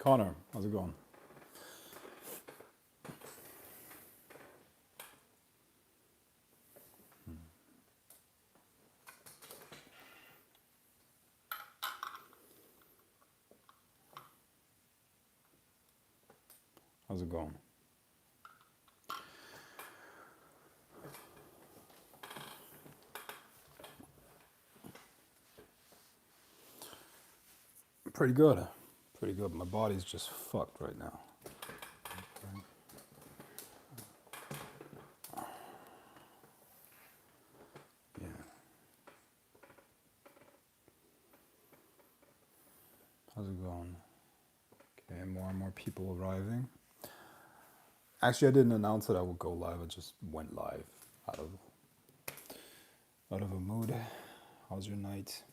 Connor, how's it going? How's it going? Pretty good. Pretty good. My body's just fucked right now. Yeah. How's it going? Okay, more and more people arriving. Actually, I didn't announce that I would go live. I just went live out of a mood. How's your night?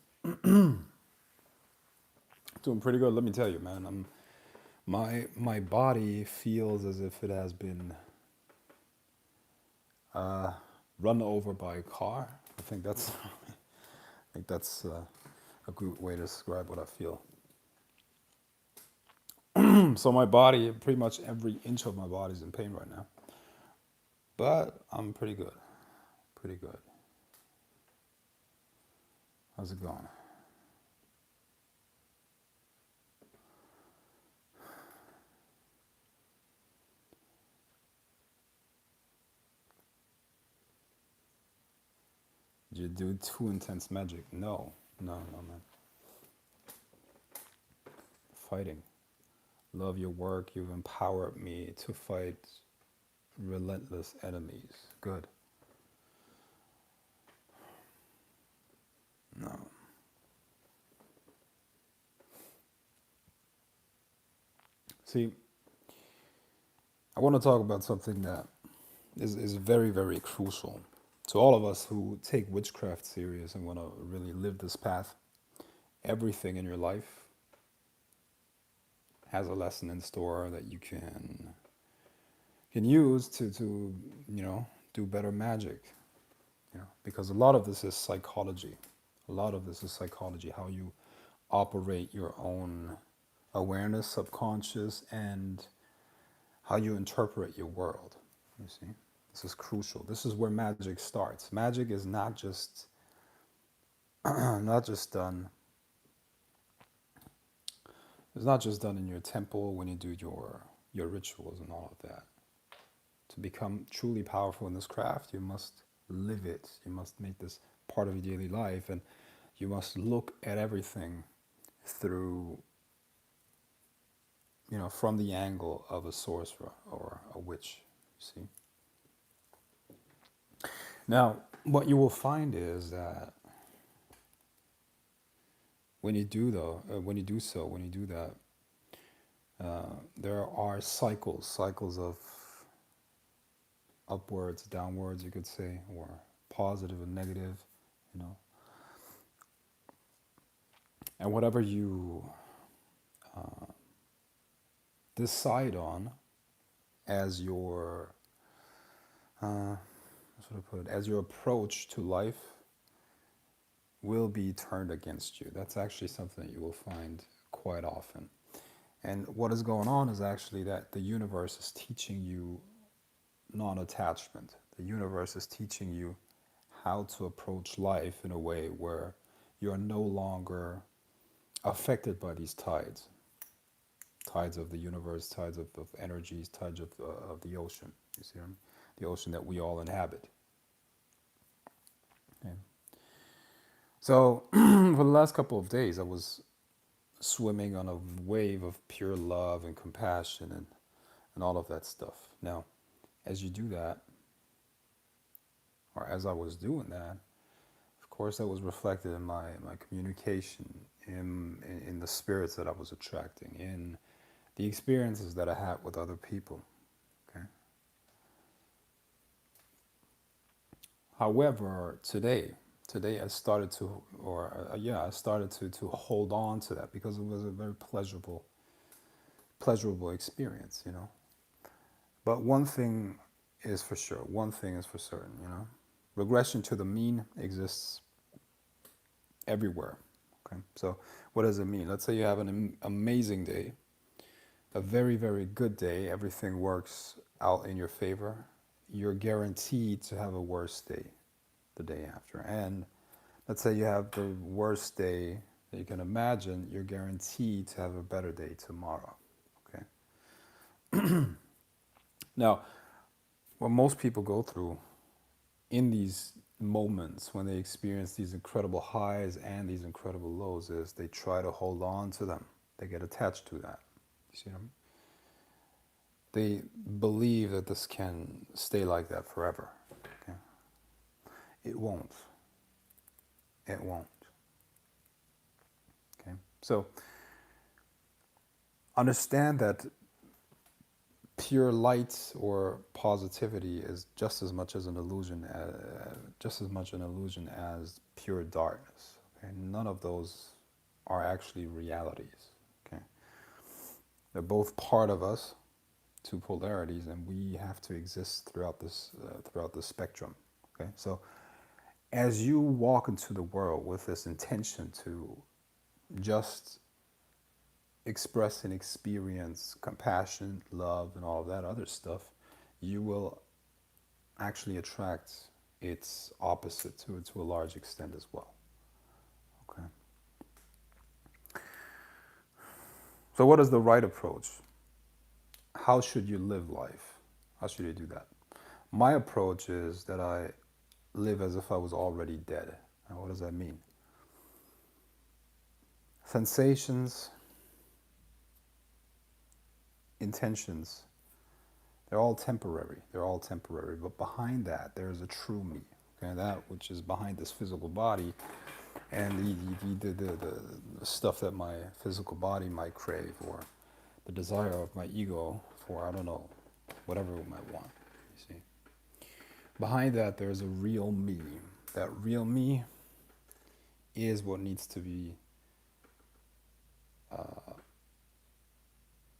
Doing pretty good. Let me tell you, man. My body feels as if it has been uh, run over by a car. I think that's a good way to describe what I feel. So my body, pretty much every inch of my body is in pain right now. But I'm pretty good. Pretty good. How's it going? Did you do too intense magic? No, man. Fighting. Love your work. You've empowered me to fight relentless enemies. Good. No. See, I want to talk about something that is very, very crucial to all of us who take witchcraft serious and want to really live this path. Everything in your life has a lesson in store that you can use to do better magic. Because a lot of this is psychology. A lot of this is psychology, how you operate your own awareness, subconscious, and how you interpret your world. You see, this is crucial. This is where magic starts. Magic is not just not just done. It's not just done in your temple when you do your rituals and all of that. To become truly powerful in this craft, you must live it. You must make this part of your daily life, and you must look at everything through, from the angle of a sorcerer or a witch. You see. Now, what you will find is that when you do that, there are cycles of upwards, downwards, you could say, or positive and negative, you know. And whatever you decide on as your, how should I put it, as your approach to life will be turned against you. That's actually something that you will find quite often. And what is going on is actually that the universe is teaching you non-attachment. The universe is teaching you how to approach life in a way where you are no longer affected by these tides of the universe, tides of energies, tides of the ocean. You see what I mean? The ocean that we all inhabit. Okay. So for the last couple of days, I was swimming on a wave of pure love and compassion and all of that stuff. Now, as you do that, or as I was doing that, of course, that was reflected in my communication, in the spirits that I was attracting, in the experiences that I had with other people. Okay. However, today I started to, I started to hold on to that because it was a very pleasurable experience, you know. But one thing is for certain, you know. Regression to the mean exists everywhere. Okay, so what does it mean? Let's say you have an amazing day, a very, very good day, everything works out in your favor, you're guaranteed to have a worse day the day after. And let's say you have the worst day that you can imagine, you're guaranteed to have a better day tomorrow. Okay. Now, what most people go through in these moments when they experience these incredible highs and these incredible lows is they try to hold on to them. They get attached to that. You see what I mean? They believe that this can stay like that forever. Okay? It won't. It won't. Okay? So understand that pure light or positivity is just as much as an illusion, just as much an illusion as pure darkness. Okay? None of those are actually realities. Okay? They're both part of us, two polarities, and we have to exist throughout this spectrum. Okay, so as you walk into the world with this intention to just express and experience compassion, love, and all of that other stuff, you will actually attract its opposite to a large extent as well. Okay. So, what is the right approach? How should you live life? How should you do that? My approach is that I live as if I was already dead. Now, what does that mean? Sensations, intentions, they're all temporary. They're all temporary. But behind that, there's a true me. Okay, that which is behind this physical body and the stuff that my physical body might crave, or the desire of my ego for, I don't know, whatever it might want. You see? Behind that, there's a real me. That real me is what needs to be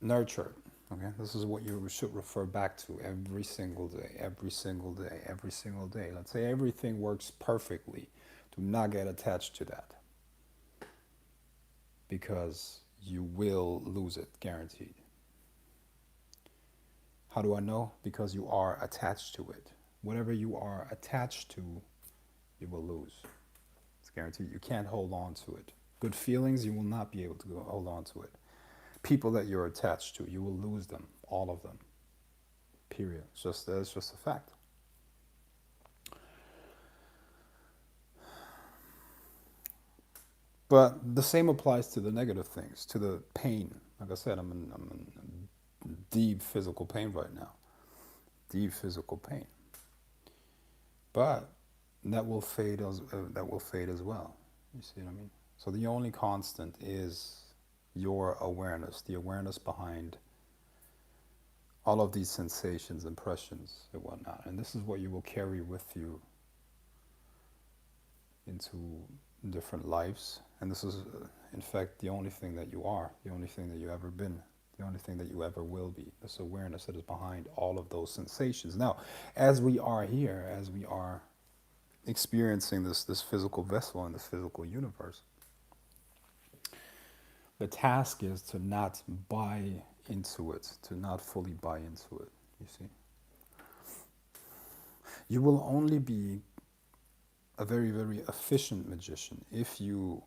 nurtured. Okay, this is what you should refer back to every single day, every single day, every single day. Let's say everything works perfectly. Do not get attached to that, because you will lose it, guaranteed. How do I know? Because you are attached to it. Whatever you are attached to, you will lose. It's guaranteed. You can't hold on to it. Good feelings, you will not be able to hold on to it. People that you're attached to, you will lose them, all of them. Period. It's just a fact. But the same applies to the negative things, to the pain. Like I said, I'm in deep physical pain right now. Deep physical pain. But that will fade as well. You see what I mean? So the only constant is your awareness, the awareness behind all of these sensations, impressions, and whatnot. And this is what you will carry with you into different lives. And this is, in fact, the only thing that you are, the only thing that you've ever been, the only thing that you ever will be. This awareness that is behind all of those sensations. Now, as we are here, as we are experiencing this physical vessel in this physical universe, the task is to not buy into it, to not fully buy into it, you see. You will only be a very, very efficient magician if you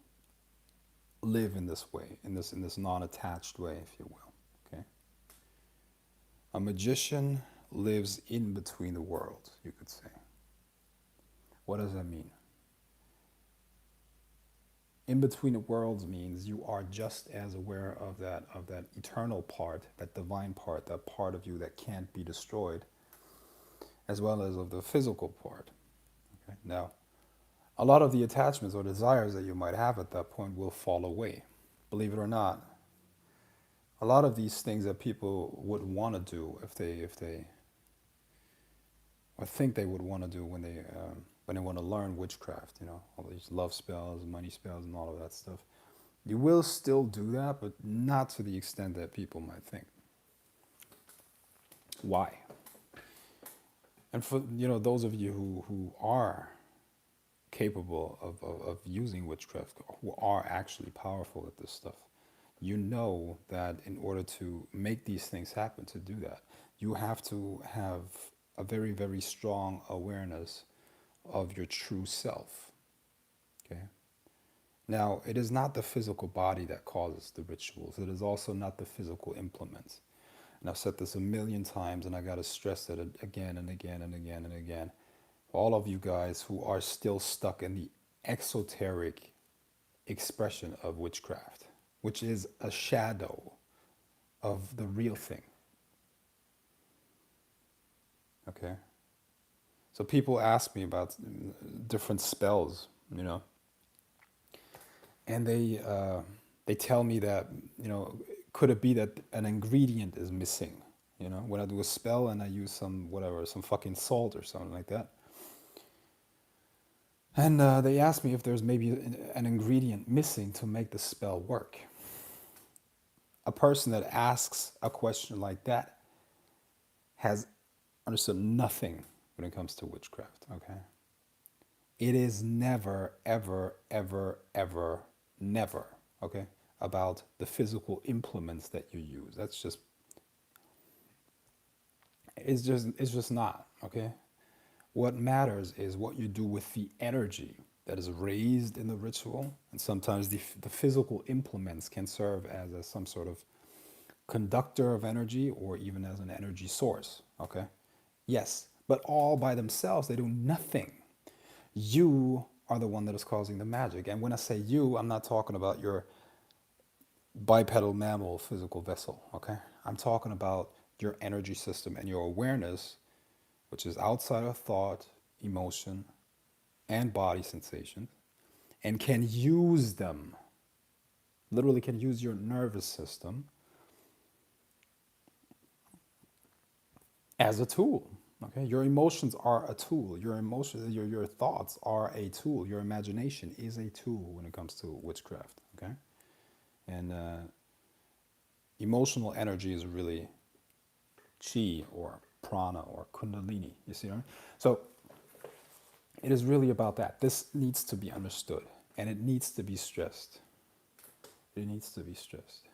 live in this way, in this non-attached way, if you will. Okay. A magician lives in between the worlds, you could say. What does that mean? In between the worlds means you are just as aware of that eternal part, that divine part, that part of you that can't be destroyed, as well as of the physical part. Okay. Now, a lot of the attachments or desires that you might have at that point will fall away. Believe it or not, a lot of these things that people would want to do if they or think they would want to do when they want to learn witchcraft, all these love spells, money spells, and all of that stuff. You will still do that, but not to the extent that people might think. Why? And for those of you who are capable of using witchcraft, who are actually powerful at this stuff, you know that in order to make these things happen, to do that, you have to have a very, very strong awareness of your true self. Okay. Now, it is not the physical body that causes the rituals. It is also not the physical implements. And I've said this a million times, and I got to stress it again and again and again and again. All of you guys who are still stuck in the exoteric expression of witchcraft, which is a shadow of the real thing. Okay? So people ask me about different spells, and they tell me that, could it be that an ingredient is missing? When I do a spell and I use some fucking salt or something like that. And they ask me if there's maybe an ingredient missing to make the spell work. A person that asks a question like that has understood nothing when it comes to witchcraft, okay? It is never, ever, ever, ever, never, okay, about the physical implements that you use. It's just not, okay? What matters is what you do with the energy that is raised in the ritual. And sometimes the physical implements can serve as some sort of conductor of energy or even as an energy source. Okay? Yes, but all by themselves, they do nothing. You are the one that is causing the magic. And when I say you, I'm not talking about your bipedal mammal physical vessel. Okay? I'm talking about your energy system and your awareness, which is outside of thought, emotion, and body sensations, and can use them, literally can use your nervous system as a tool. Okay, your emotions are a tool. Your thoughts are a tool. Your imagination is a tool when it comes to witchcraft. Okay, and emotional energy is really chi or prana or kundalini. You see, right? So it is really about that. This needs to be understood, and it needs to be stressed. It needs to be stressed.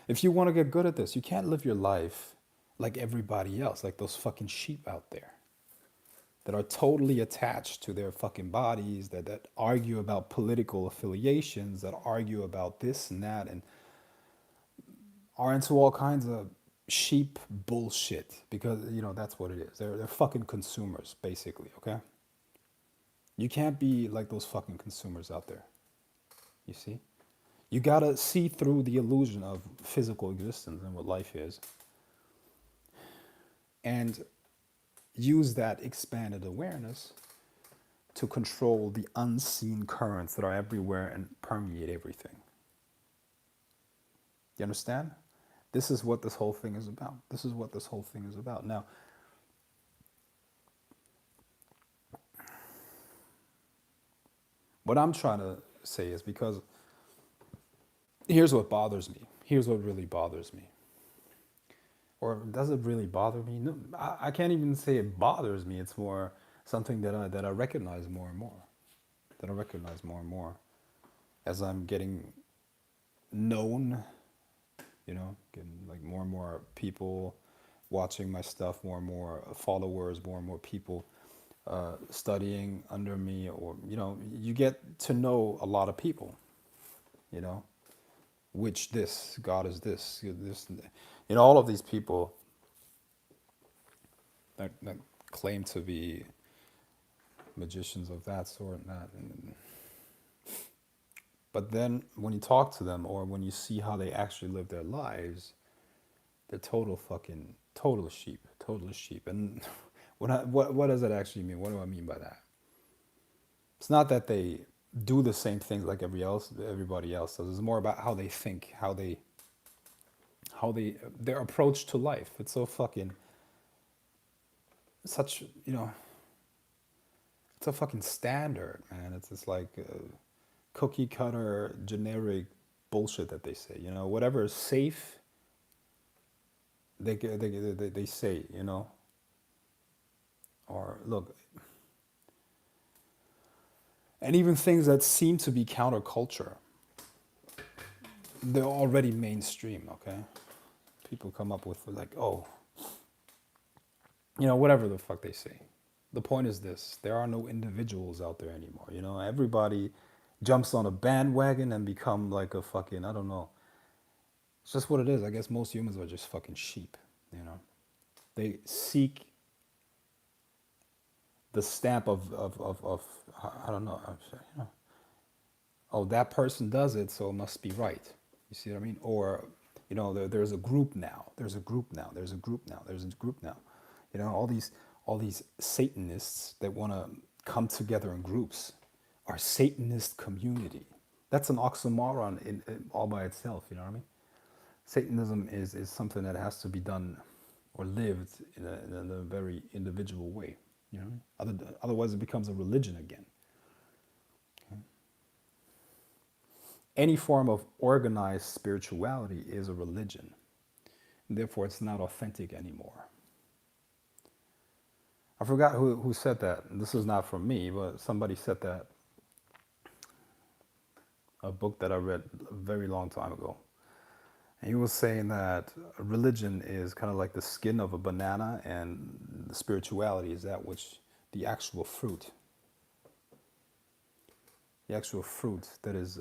If you want to get good at this, you can't live your life like everybody else, like those fucking sheep out there that are totally attached to their fucking bodies, that argue about political affiliations, that argue about this and that, and are into all kinds of sheep bullshit because, that's what it is. They're fucking consumers, basically, okay? You can't be like those fucking consumers out there, you see? You gotta see through the illusion of physical existence and what life is and use that expanded awareness to control the unseen currents that are everywhere and permeate everything. You understand? This is what this whole thing is about. This is what this whole thing is about. Now, what I'm trying to say is because here's what bothers me. Here's what really bothers me. Or does it really bother me? No, I can't even say it bothers me. It's more something that I recognize more and more. That I recognize more and more as I'm getting known, getting like more and more people watching my stuff, more and more followers, more and more people studying under me, or you get to know a lot of people, you know, which this God is this, all of these people that claim to be magicians of that sort and that. But then when you talk to them or when you see how they actually live their lives, they're total sheep, total sheep. And what does that actually mean? What do I mean by that? It's not that they do the same things like everybody else does. It's more about how they think, their approach to life. It's so fucking such, it's a fucking standard, man. It's just like cookie cutter generic bullshit that they say. Whatever is safe, they say. Or look, and even things that seem to be counterculture. they're already mainstream, okay? People come up with like, oh, whatever the fuck they say. The point is this: there are no individuals out there anymore. Everybody jumps on a bandwagon and become like a fucking, I don't know. It's just what it is. I guess most humans are just fucking sheep. They seek the stamp of I don't know. Oh, that person does it, so it must be right. You see what I mean? Or, there's a group now. There's a group now. There's a group now. There's a group now. All these Satanists that want to come together in groups are Satanist community. That's an oxymoron in all by itself. You know what I mean? Satanism is something that has to be done or lived in a very individual way. You know, otherwise it becomes a religion again. Any form of organized spirituality is a religion. Therefore, it's not authentic anymore. I forgot who said that. This is not from me, but somebody said that. A book that I read a very long time ago. And he was saying that religion is kind of like the skin of a banana, and the spirituality is that which the actual fruit. The actual fruit that is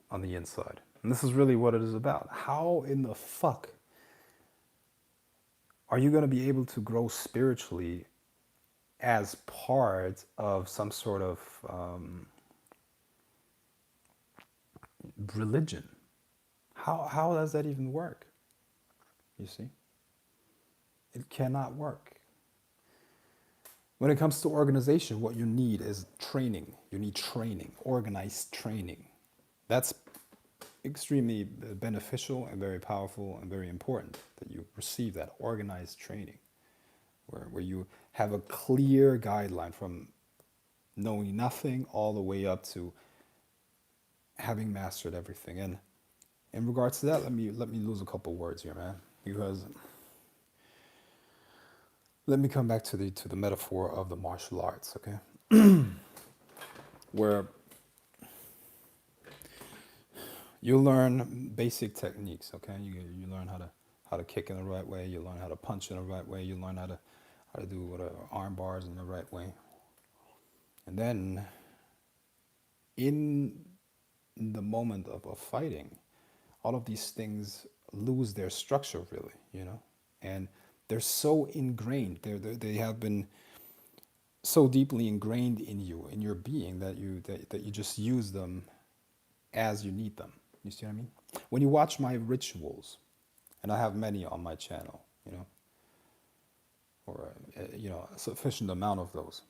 on the inside. And this is really what it is about. How in the fuck are you going to be able to grow spiritually as part of some sort of religion? How does that even work? You see? It cannot work. When it comes to organization, what you need is training. You need training, organized training. That's extremely beneficial and very powerful and very important that you receive that organized training where you have a clear guideline from knowing nothing all the way up to having mastered everything. And in regards to that, let me lose a couple words here, man, because let me come back to the metaphor of the martial arts, okay? Where you learn basic techniques, okay? You learn how to kick in the right way. You learn how to punch in the right way. You learn how to do whatever arm bars in the right way. And then, in the moment of fighting, all of these things lose their structure, really, and they're so ingrained. They have been so deeply ingrained in you, in your being, that you just use them as you need them. You see what I mean? When you watch my rituals, and I have many on my channel, or a sufficient amount of those.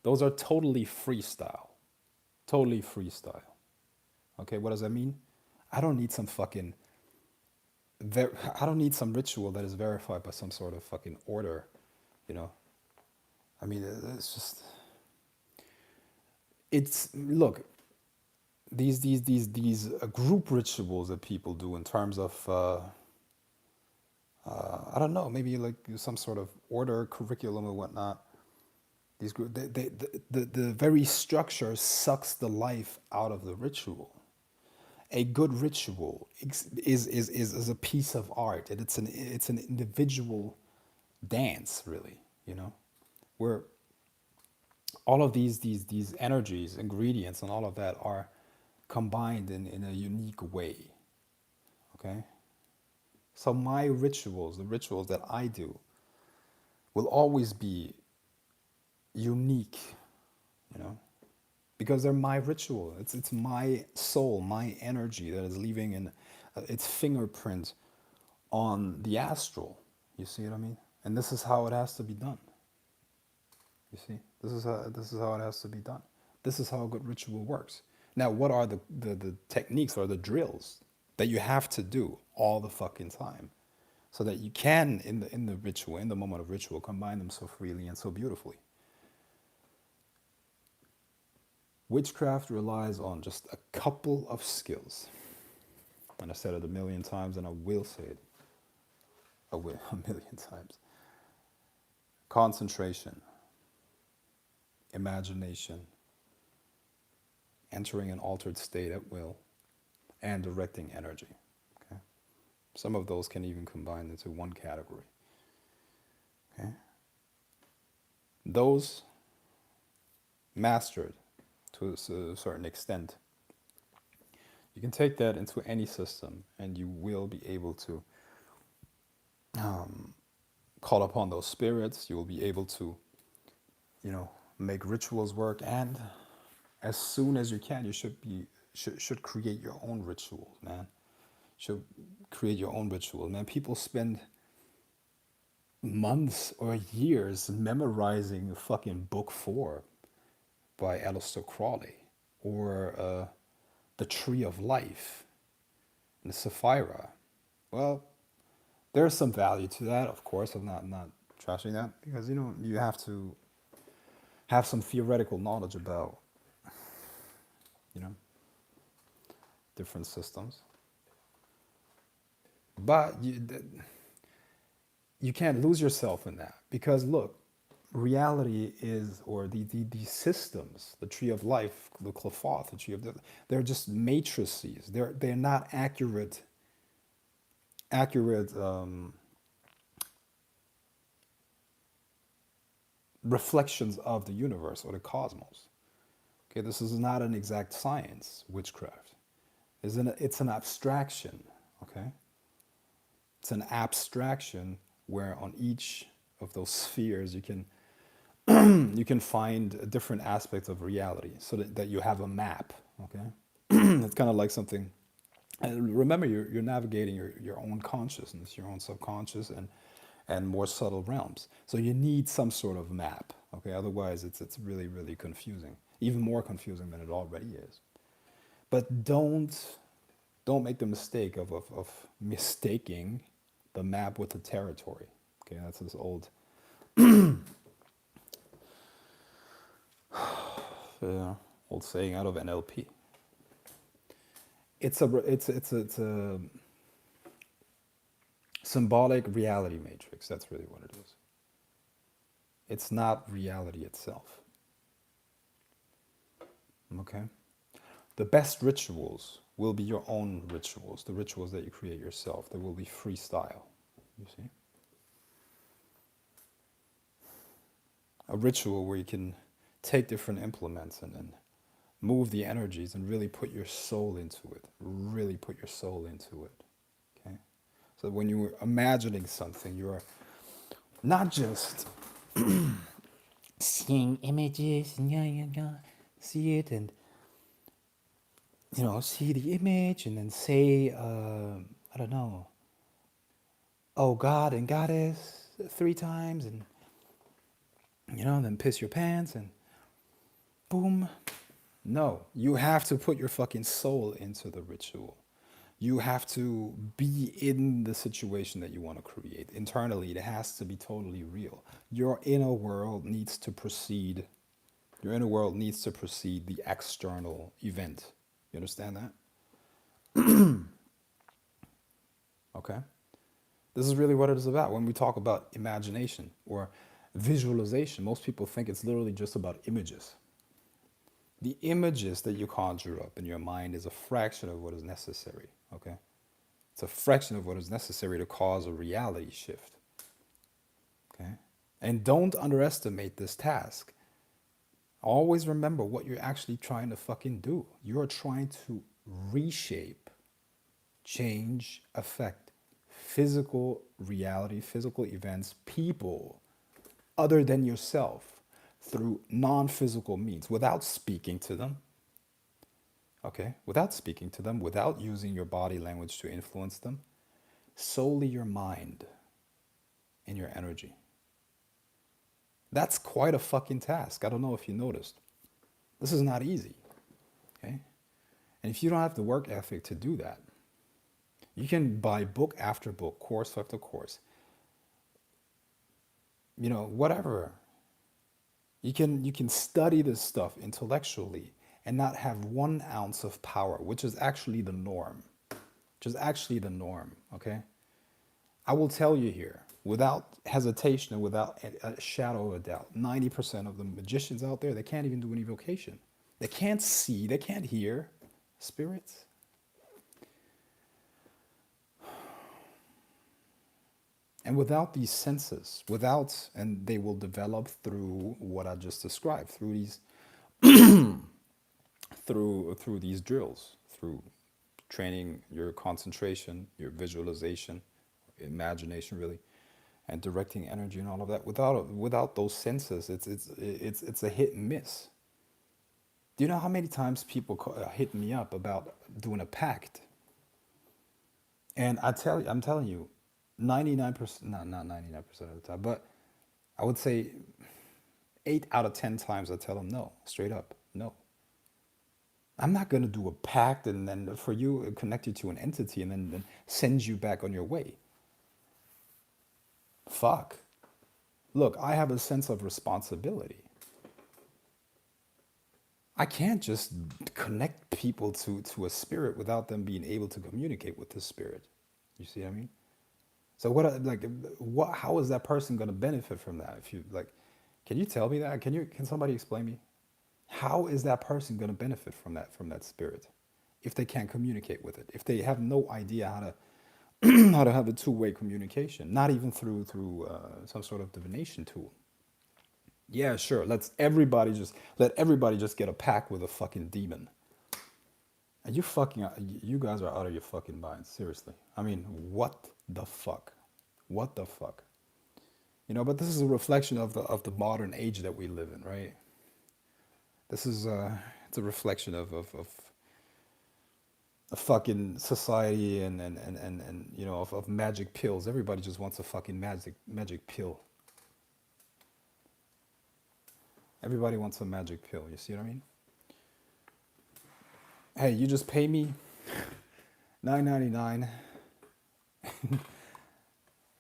Those are totally freestyle. Totally freestyle. Okay, what does that mean? I don't need some fucking I don't need some ritual that is verified by some sort of fucking order, I mean, look, these group rituals that people do in terms of I don't know, maybe like some sort of order, curriculum, or whatnot. These the very structure sucks the life out of the ritual. A good ritual is a piece of art, and it's an individual dance, really, where all of these energies, ingredients, and all of that are combined in a unique way. Okay? So my rituals, the rituals that I do, will always be unique, because they're my ritual. It's my soul, my energy that is leaving its fingerprint on the astral. You see what I mean? And this is how it has to be done. You see, this is how it has to be done. This is how a good ritual works. Now, what are the techniques or the drills that you have to do all the fucking time, so that you can, in the ritual, in the moment of ritual, combine them so freely and so beautifully? Witchcraft relies on just a couple of skills. And I said it a million times, and I will say it a million times. Concentration, imagination, entering an altered state at will, and directing energy. Okay? Some of those can even combine into one category. Okay? Those mastered to a certain extent, you can take that into any system and you will be able to call upon those spirits. You will be able to, make rituals work, and as soon as you can, you should create your own rituals, man. Should create your own ritual, man. People spend months or years memorizing fucking book 4 by Aleister Crowley, or the Tree of Life, and the Sapphira. Well, there's some value to that, of course. I'm not trashing that, because you have to have some theoretical knowledge about you know different systems, but you can't lose yourself in that, because look, reality is, or the systems, the Tree of Life, the Qliphoth, the Tree of Death, they're just matrices. They're not accurate reflections of the universe or the cosmos. Okay, this is not an exact science. Witchcraft it's an abstraction. Okay, it's an abstraction where on each of those spheres you can you can find different aspects of reality, so that you have a map. Okay, it's kind of like something. And remember, you're navigating your own consciousness, your own subconscious, and more subtle realms. So you need some sort of map. Okay, otherwise it's really, really confusing, even more confusing than it already is. But don't make the mistake of mistaking the map with the territory. Okay, that's this old saying out of NLP. It's a symbolic reality matrix. That's really what it is. It's not reality itself. Okay? The best rituals will be your own rituals, the rituals that you create yourself. They will be freestyle. You see? A ritual where you can take different implements and then move the energies and really put your soul into it. Really put your soul into it. Okay? So when you're imagining something, you're not just seeing images and see it and see the image and then say I don't know, oh God and Goddess 3 times, and then piss your pants and boom. No, you have to put your fucking soul into the ritual. You have to be in the situation that you want to create. Internally, it has to be totally real. Your inner world needs to precede. Your inner world needs to precede the external event. You understand that? Okay? This is really what it is about. When we talk about imagination or visualization, most people think it's literally just about images. The images that you conjure up in your mind is a fraction of what is necessary. Okay? It's a fraction of what is necessary to cause a reality shift. Okay? And don't underestimate this task. Always remember what you're actually trying to fucking do. You're trying to reshape, change, affect physical reality, physical events, people other than yourself through non-physical means, without speaking to them. Okay? Without speaking to them, without using your body language to influence them. Solely your mind and your energy. That's quite a fucking task. I don't know if you noticed. This is not easy. Okay? And if you don't have the work ethic to do that, you can buy book after book, course after course. Whatever. You can study this stuff intellectually and not have 1 ounce of power, which is actually the norm. Okay? I will tell you here, without hesitation and without a shadow of a doubt, 90% of the magicians out there, they can't even do an evocation. They can't see, they can't hear spirits. And without these senses, without, and they will develop through what I just described, through these, through these drills, through training your concentration, your visualization, imagination, really, and directing energy and all of that. Without those senses, it's a hit and miss. Do you know how many times people hit me up about doing a pact? And I'm telling you, 99%, not 99% of the time, but I would say 8 out of 10 times I tell them no, straight up, no. I'm not gonna do a pact and then for you connect you to an entity and then send you back on your way. Fuck. Look, I have a sense of responsibility. I can't just connect people to a spirit without them being able to communicate with the spirit. You see what I mean? So what? How is that person going to benefit from that? If you like, can you tell me that? Can somebody explain me? How is that person going to benefit from that spirit if they can't communicate with it? If they have no idea how to how to have a two-way communication, not even through some sort of divination tool. Yeah, sure. Let everybody just get a pack with a fucking demon. And you guys are out of your fucking minds, seriously. I mean, what the fuck? What the fuck? But this is a reflection of the modern age that we live in, right? This is it's a reflection of a fucking society and of magic pills. Everybody just wants a fucking magic pill. Everybody wants a magic pill. You see what I mean? Hey, you just pay me $9.99,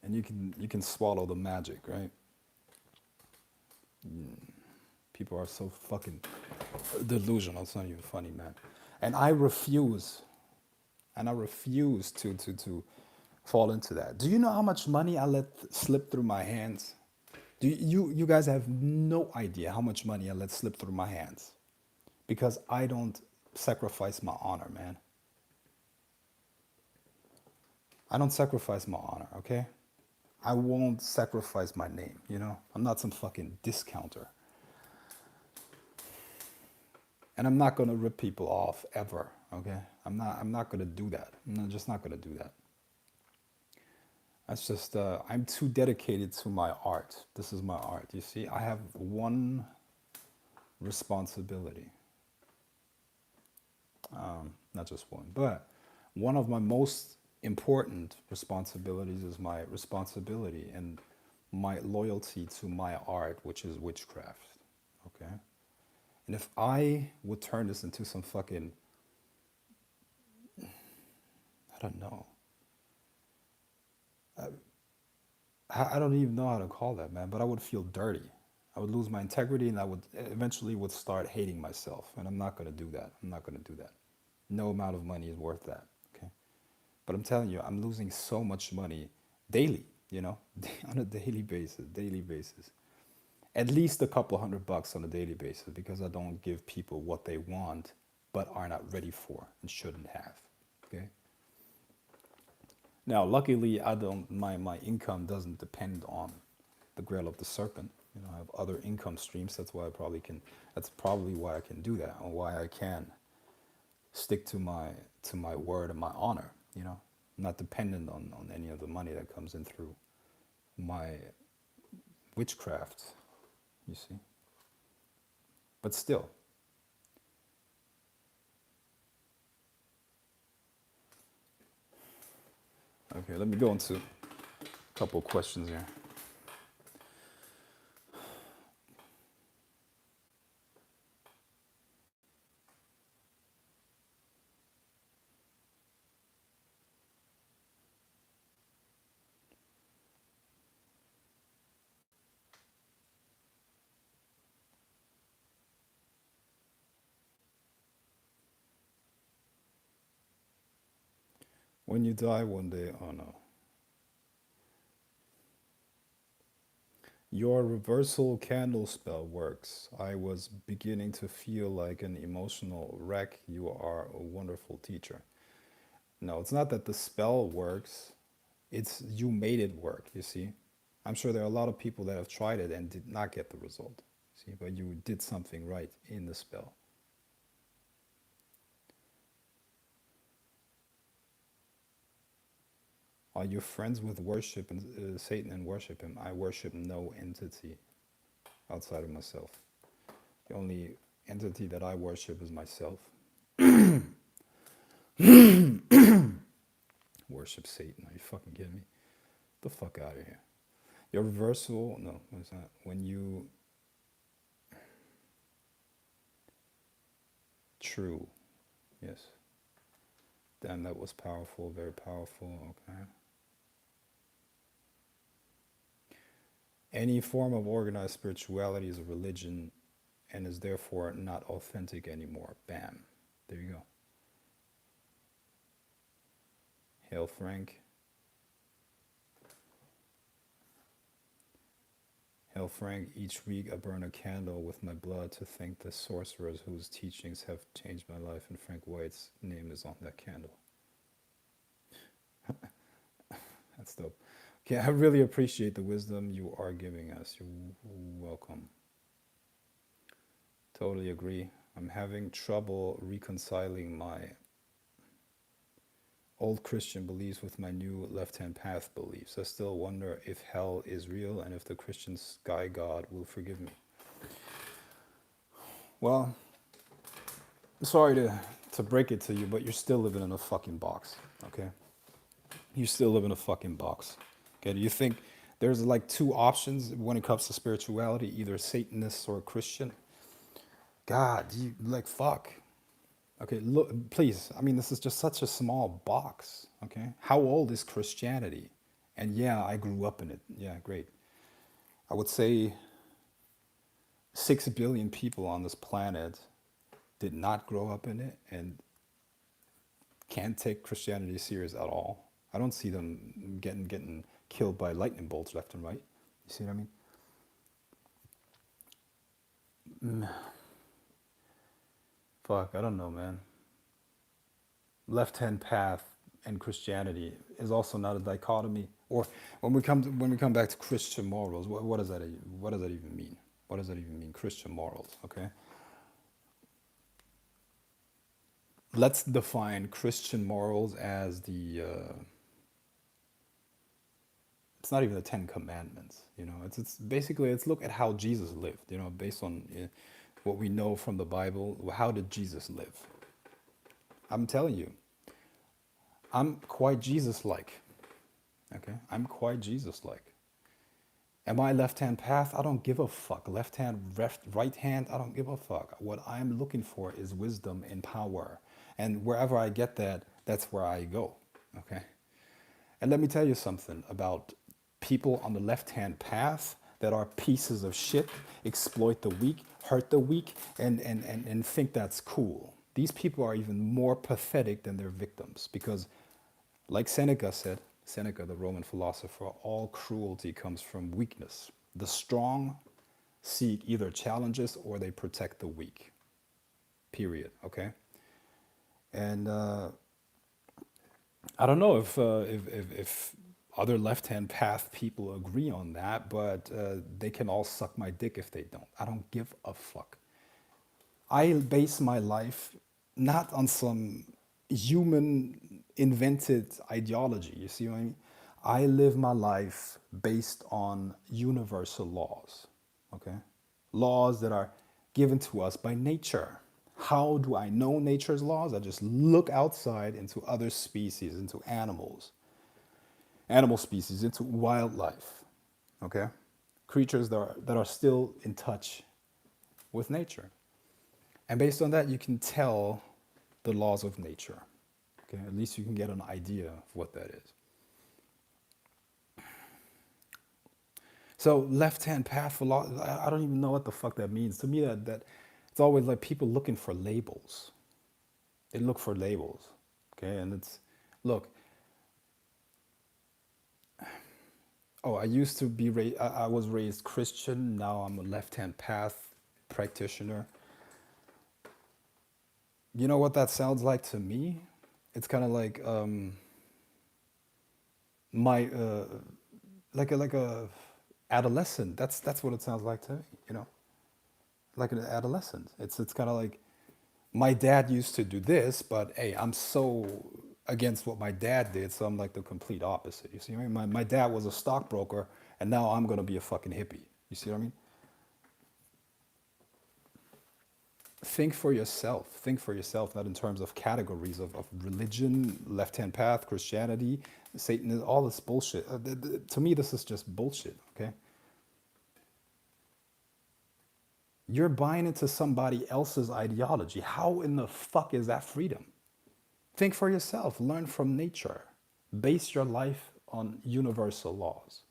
and you can swallow the magic, right? People are so fucking delusional. It's not even funny, man. And I refuse, to fall into that. Do you know how much money I let slip through my hands? You guys have no idea how much money I let slip through my hands because I don't sacrifice my honor, man. I don't sacrifice my honor, okay? I won't sacrifice my name, I'm not some fucking discounter. And I'm not gonna rip people off ever, okay? I'm not gonna do that. Just not gonna do that. That's just I'm too dedicated to my art. This is my art. You see, I have one responsibility. Not just one, but one of my most important responsibilities is my responsibility and my loyalty to my art, which is witchcraft. Okay? And if I would turn this into some fucking, I don't know. I don't even know how to call that, man, but I would feel dirty. I would lose my integrity and I would eventually would start hating myself. And I'm not going to do that. I'm not going to do that. No amount of money is worth that. Okay. But I'm telling you, I'm losing so much money daily, on a daily basis. At least a couple $100 on a daily basis because I don't give people what they want but are not ready for and shouldn't have. Okay. Now, luckily, I don't. My income doesn't depend on the Grail of the Serpent. I have other income streams. That's why I probably can. That's probably why I can do that, and why I can stick to my word and my honor. I'm not dependent on any of the money that comes in through my witchcraft. You see, but still. Okay, let me go into a couple of questions here. When you die one day, oh no. Your reversal candle spell works. I was beginning to feel like an emotional wreck. You are a wonderful teacher. No, it's not that the spell works. It's you made it work, you see. I'm sure there are a lot of people that have tried it and did not get the result. See, but you did something right in the spell. Are you friends with worship and Satan and worship him? I worship no entity outside of myself. The only entity that I worship is myself. Worship Satan. Are you fucking kidding me? Get the fuck out of here. Your reversal, no, it's not. When you, true, yes. Damn, that was powerful, very powerful, okay. Any form of organized spirituality is a religion and is therefore not authentic anymore. Bam. There you go. Hail Frank. Hail Frank, each week I burn a candle with my blood to thank the sorcerers whose teachings have changed my life, and Frank White's name is on that candle. That's dope. Okay, I really appreciate the wisdom you are giving us. You're welcome. Totally agree. I'm having trouble reconciling my old Christian beliefs with my new left-hand path beliefs. I still wonder if hell is real and if the Christian sky god will forgive me. Well, sorry to break it to you, but you're still living in a fucking box, okay? You still live in a fucking box. Okay, do you think there's like two options when it comes to spirituality, either Satanist or Christian? God, you like fuck. Okay, look, please. I mean, this is just such a small box. Okay, how old is Christianity? And yeah, I grew up in it. Yeah, great. I would say 6 billion people on this planet did not grow up in it and can't take Christianity serious at all. I don't see them getting killed by lightning bolts left and right. You see what I mean? Fuck, I don't know, man. Left-hand path and Christianity is also not a dichotomy. Or when we come back to Christian morals, what does that even mean? What does that even mean, Christian morals? Okay, let's define Christian morals as the. It's not even the Ten Commandments. You know, it's basically it's look at how Jesus lived. You know, based on what we know from the Bible. How did Jesus live? I'm telling you, I'm quite Jesus-like. Okay, I'm quite Jesus-like. Am I left-hand path? I don't give a fuck. Left hand, right hand, I don't give a fuck. What I'm looking for is wisdom and power. And wherever I get that, that's where I go. Okay? And let me tell you something about people on the left-hand path that are pieces of shit, exploit the weak, hurt the weak, and think that's cool. These people are even more pathetic than their victims because, like Seneca said, Seneca, the Roman philosopher, all cruelty comes from weakness. The strong seek either challenges or they protect the weak. Period. Okay? And I don't know if other left-hand path people agree on that, but they can all suck my dick if they don't. I don't give a fuck. I base my life not on some human invented ideology. You see what I mean? I live my life based on universal laws, okay? Laws that are given to us by nature. How do I know nature's laws? I just look outside into other species, into animal species, into wildlife, okay? Creatures that are still in touch with nature. And based on that, you can tell the laws of nature. Okay, at least you can get an idea of what that is. So left-hand path philosophy, I don't even know what the fuck that means. To me, that it's always like people looking for labels. They look for labels. Okay, and it's look. Oh, I used to be raised. I was raised Christian. Now I'm a left-hand path practitioner. You know what that sounds like to me? It's kind of like my like a adolescent. That's what it sounds like to me. You know, like an adolescent. It's kind of like my dad used to do this, but hey, I'm so against what my dad did, so I'm like the complete opposite. You see what I mean? My dad was a stockbroker, and now I'm gonna be a fucking hippie. You see what I mean? Think for yourself. Think for yourself, not in terms of categories of religion, left hand path, Christianity, Satan, all this bullshit. To me, this is just bullshit, okay? You're buying into somebody else's ideology. How in the fuck is that freedom? Think for yourself, learn from nature, base your life on universal laws,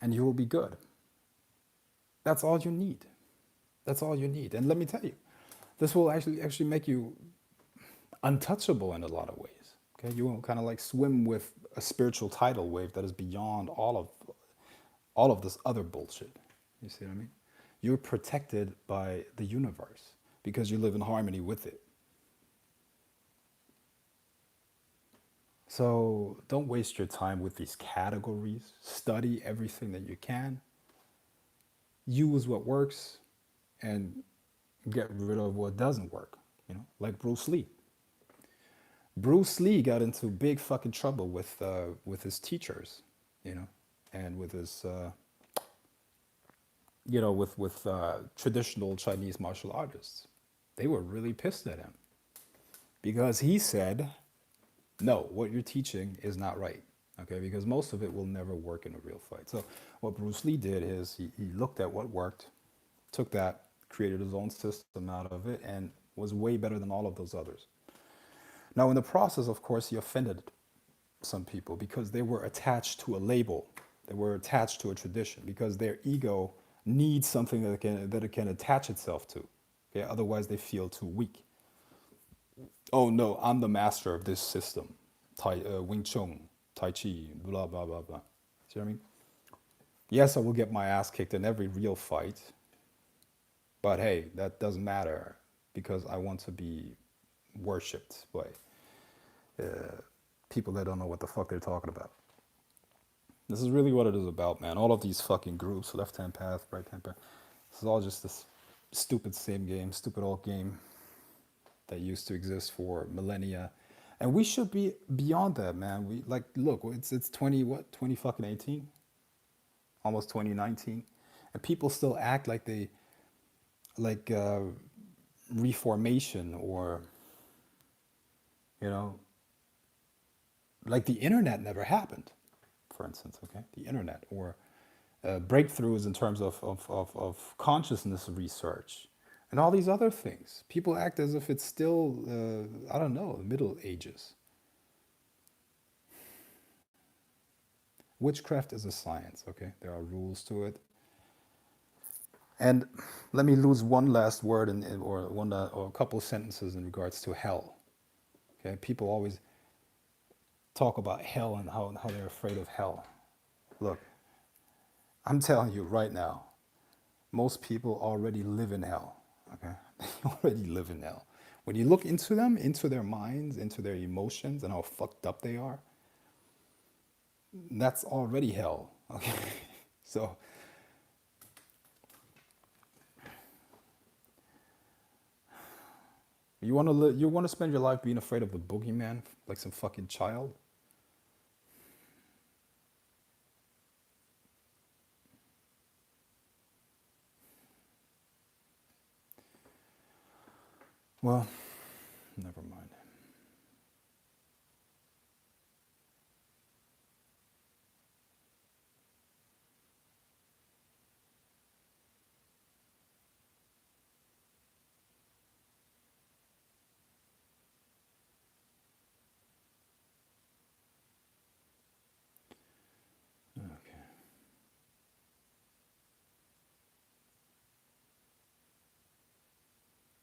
and you will be good. That's all you need. That's all you need. And let me tell you, this will actually make you untouchable in a lot of ways. Okay, you will kind of like swim with a spiritual tidal wave that is beyond all of this other bullshit. You see what I mean? You're protected by the universe because you live in harmony with it. So don't waste your time with these categories. Study everything that you can. Use what works and get rid of what doesn't work. You know, like Bruce Lee. Bruce Lee got into big fucking trouble with his teachers, you know, and with his with traditional Chinese martial artists. They were really pissed at him because he said, "No, what you're teaching is not right." Okay, because most of it will never work in a real fight. So what Bruce Lee did is he looked at what worked, took that, created his own system out of it, and was way better than all of those others. Now, in the process, of course, he offended some people because they were attached to a label. They were attached to a tradition because their ego needs something that it can attach itself to. Okay? Otherwise, they feel too weak. Oh no, I'm the master of this system. Wing Chun, Tai Chi, blah, blah, blah, blah. See what I mean? Yes, I will get my ass kicked in every real fight, but hey, that doesn't matter because I want to be worshipped by people that don't know what the fuck they're talking about. This is really what it is about, man. All of these fucking groups, left hand path, right hand path, this is all just this stupid same game, stupid old game that used to exist for millennia. And we should be beyond that, man. We like look, it's 20 what? 20 fucking 18? Almost 2019. And people still act like they like reformation or you know, like the internet never happened, for instance, okay? The internet or breakthroughs in terms of consciousness research and all these other things. People act as if it's still, I don't know, the Middle Ages. Witchcraft is a science, okay? There are rules to it. And let me lose one last word or or a couple sentences in regards to hell. Okay, people always talk about hell and how they're afraid of hell. Look, I'm telling you right now, most people already live in hell. Okay, they already live in hell. When you look into them, into their minds, into their emotions, and how fucked up they are, that's already hell. Okay, so you want to spend your life being afraid of the boogeyman like some fucking child? Well, never mind. Okay.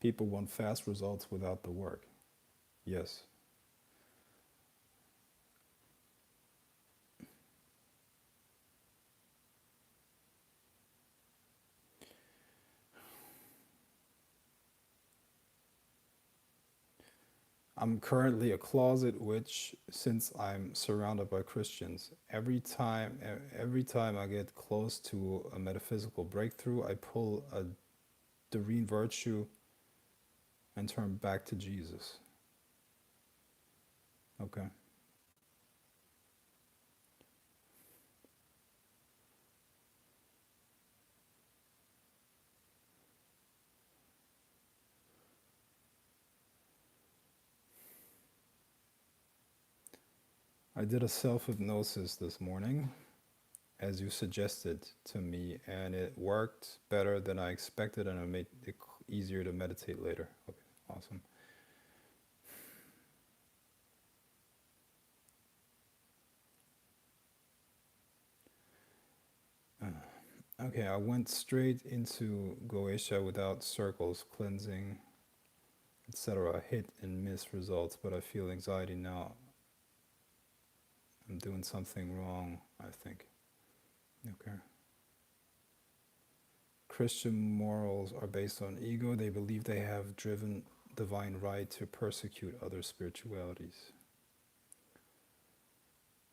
People want fast results without the work. Yes. I'm currently a closet witch since I'm surrounded by Christians. Every time I get close to a metaphysical breakthrough, I pull a Doreen virtue and turn back to Jesus. Okay. I did a self hypnosis this morning, as you suggested to me, and it worked better than I expected, and it made it easier to meditate later. Okay, awesome. Okay, I went straight into Goetia without circles, cleansing, etc. Hit and miss results, but I feel anxiety now. I'm doing something wrong, I think. Okay. Christian morals are based on ego. They believe they have driven divine right to persecute other spiritualities.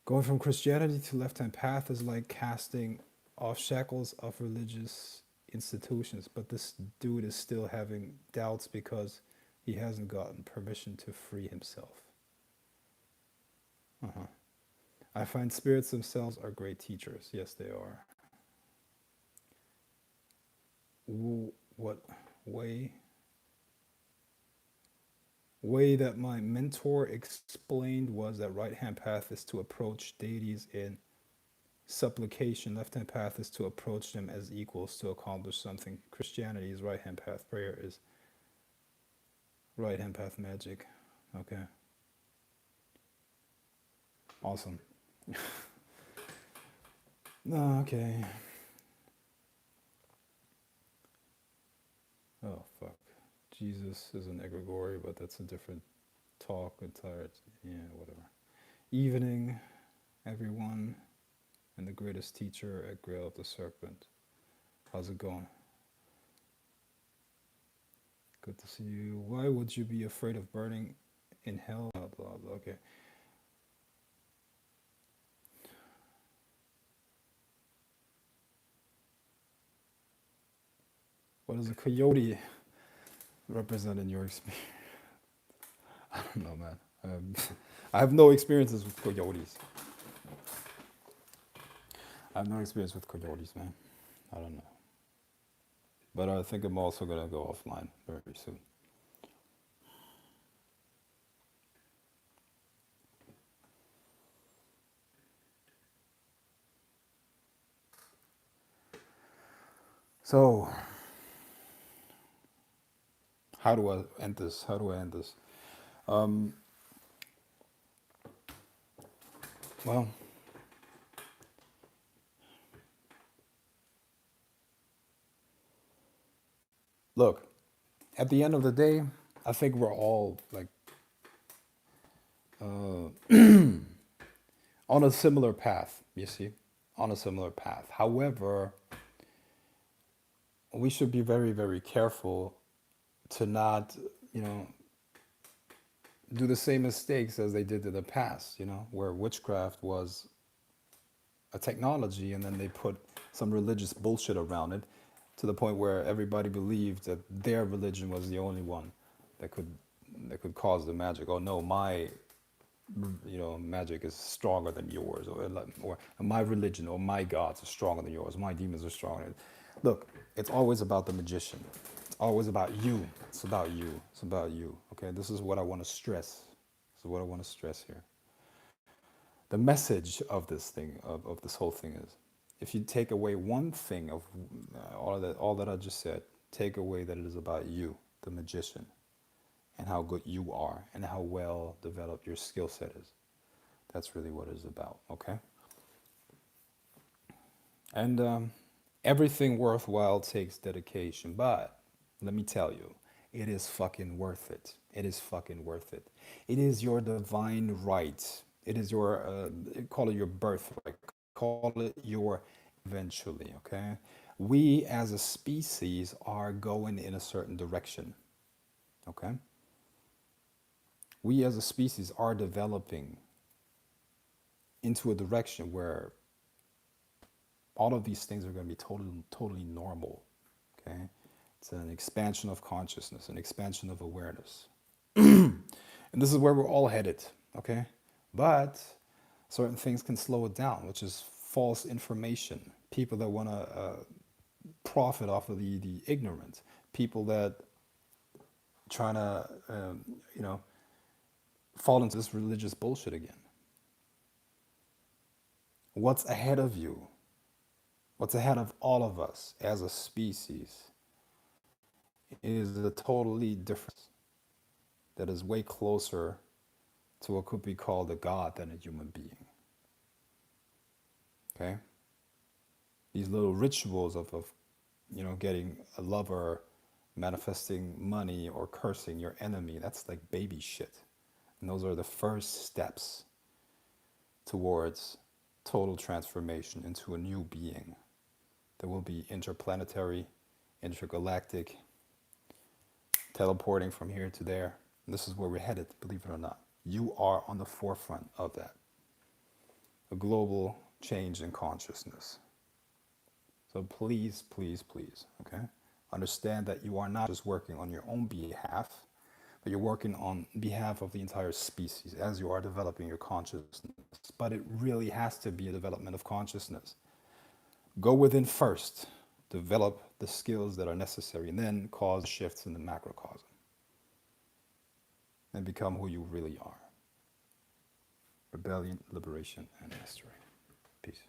Going from Christianity to left hand path is like casting off shackles of religious institutions, but this dude is still having doubts because he hasn't gotten permission to free himself. Uh-huh. I find spirits themselves are great teachers. Yes, they are. What way? Way that my mentor explained was that right hand path is to approach deities in supplication. Left hand path is to approach them as equals to accomplish something. Christianity is right hand path. Prayer is right hand path magic. Okay. Awesome. Okay. Oh, fuck. Jesus is an egregore, but that's a different talk. Entire. Yeah, whatever. Evening, everyone, and the greatest teacher at Grail of the Serpent. How's it going? Good to see you. Why would you be afraid of burning in hell? Blah, blah, blah. Okay. What does a coyote represent in your experience? I don't know, man. I have no experiences with coyotes. I have no experience with coyotes, man. I don't know. But I think I'm also going to go offline very soon. So, how do I end this? How do I end this? Um, well, look, at the end of the day, I think we're all like uh, on a similar path, you see, on a similar path. However, we should be very, very careful to not, you know, do the same mistakes as they did in the past, you know, where witchcraft was a technology and then they put some religious bullshit around it to the point where everybody believed that their religion was the only one that could cause the magic. Oh no, my magic is stronger than yours, or my religion or my gods are stronger than yours. My demons are stronger. Look, it's always about the magician. It's always about you. It's about you. It's about you. Okay, this is what I want to stress. This is what I want to stress here. The message of this thing, of this whole thing is, if you take away one thing of all that I just said, take away that it is about you, the magician, and how good you are, and how well developed your skill set is. That's really what it is about, okay? And everything worthwhile takes dedication, but let me tell you, it is fucking worth it. It is fucking worth it. It is your divine right. It is your, call it your birthright. Call it your eventually, okay? We as a species are going in a certain direction, okay? We as a species are developing into a direction where all of these things are going to be totally normal. Okay, it's an expansion of consciousness, an expansion of awareness, and this is where we're all headed. Okay, but certain things can slow it down, which is false information. People that want to profit off of the ignorant. People that trying to you know, fall into this religious bullshit again. What's ahead of you? What's ahead of all of us as a species is a totally different, that is way closer to what could be called a god than a human being. Okay? These little rituals of you know, getting a lover, manifesting money, or cursing your enemy, that's like baby shit. And those are the first steps towards total transformation into a new being that will be interplanetary, intergalactic, teleporting from here to there. And this is where we're headed, believe it or not. You are on the forefront of that. A global change in consciousness. So please, please, please, okay? Understand that you are not just working on your own behalf, but you're working on behalf of the entire species as you are developing your consciousness. But it really has to be a development of consciousness. Go within first, develop the skills that are necessary, and then cause shifts in the macrocosm. And become who you really are. Rebellion, liberation, and mastery. Peace.